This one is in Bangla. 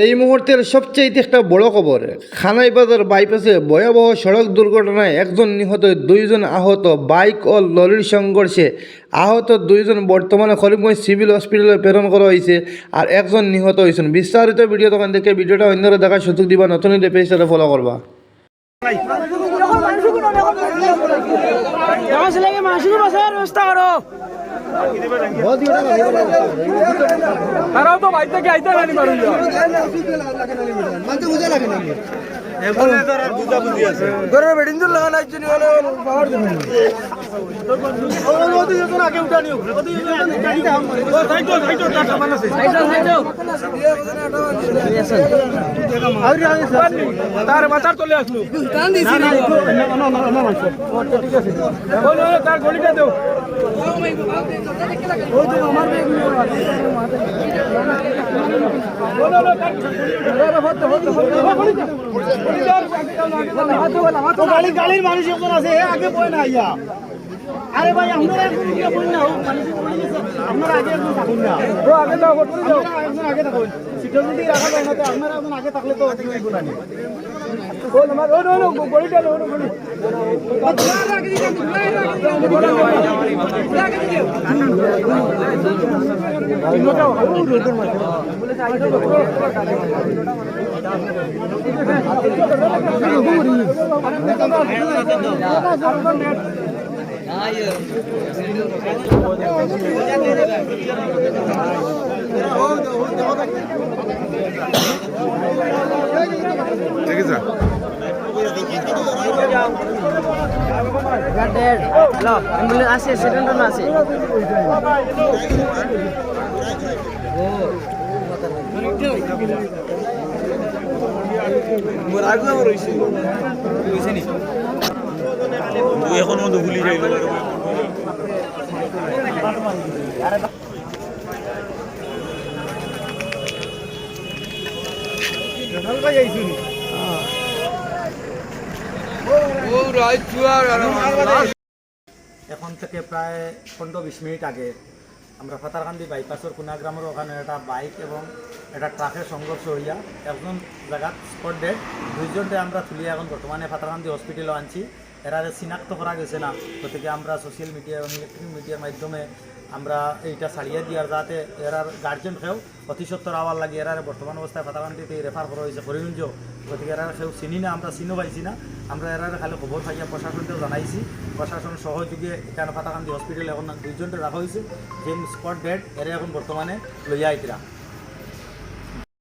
এই মুহূর্তের সবচেয়ে একটা বড় খবর, খানাইবাজার বাইপাসে ভয়াবহ সড়ক দুর্ঘটনায় একজন নিহত, দুইজন আহত। বাইক ও লরির সংঘর্ষে আহত দুইজন বর্তমানে খলিগঞ্জ সিভিল হসপিটালে প্রেরণ করা হয়েছে, আর একজন নিহত হয়েছেন। বিস্তারিত ভিডিও দোকান থেকে ভিডিওটা অন্যরা দেখার সুযোগ দিবা, নতুন পেজটা ফলো করবা। তারাও তো বাইর থেকে আইতে জানি পারুন ঘরের বেডিং তো লাগানো আছে নি হলো পাওয়ার দেন ওদি যখন আগে উঠানি ওদি ও সাইডো টাটা বানাছে সাইডো আউরি আগে তার মাথার চলে আসলো টান দিছি না না ঠিক আছে বলো তার গলিটা দাও ও তো আমার গাড়ির মানুষ এখন আছে আগে বই না ইয়া আরে ভাই আপনারা বই না আপনারা আগে থাকুন না আগে আগে থাকুন সিটে যদি রাখা যায় না তো আপনারা এখন আগে থাকলে তো ঠিক আছে অ্যাম্বুলেন্স আছে সেকেন্ড না আছে এখন মতো ভুলি যাই এখন থেকে প্রায় 15-20 মিনিট আগে আমরা ফাতারকান্দি বাইপাসের কুনাগ্রামের ওখানে একটা বাইক এবং একটা ট্রাকের সংঘর্ষ হইয়া একজন জায়গাত স্পট ডেড, দুইজনকে আমরা তুলিয়ে এখন বর্তমানে ফাতারকান্দি হসপিটালে আনছি। এরা চিনাক্ত করা গেছে না, গতিকে আমরা সোশ্যাল মিডিয়া এবং ইলেকট্রিক মিডিয়ার মাধ্যমে আমরা এইটা ছাড়িয়ে দিয়ার যাতে এরার গার্জেনকেও অতি সত্তর আওয়ার লাগে এরার বর্তমান অবস্থায় ফাতারকান্দিতে রেফার করা হয়েছে করিমগঞ্জ। গতিকে এরার কেউ চিনি না, আমরা চিনো পাইছি না। আমরা এরার খালি খবর পাইয়া প্রশাসনকেও জানাইছি, প্রশাসন সহযোগে এখানে ফাতারকান্দি হসপিটালে এখন দুইজনকে রাখা হয়েছে, যে স্পট ডেড এরা এখন বর্তমানে লইয়া আইতরা।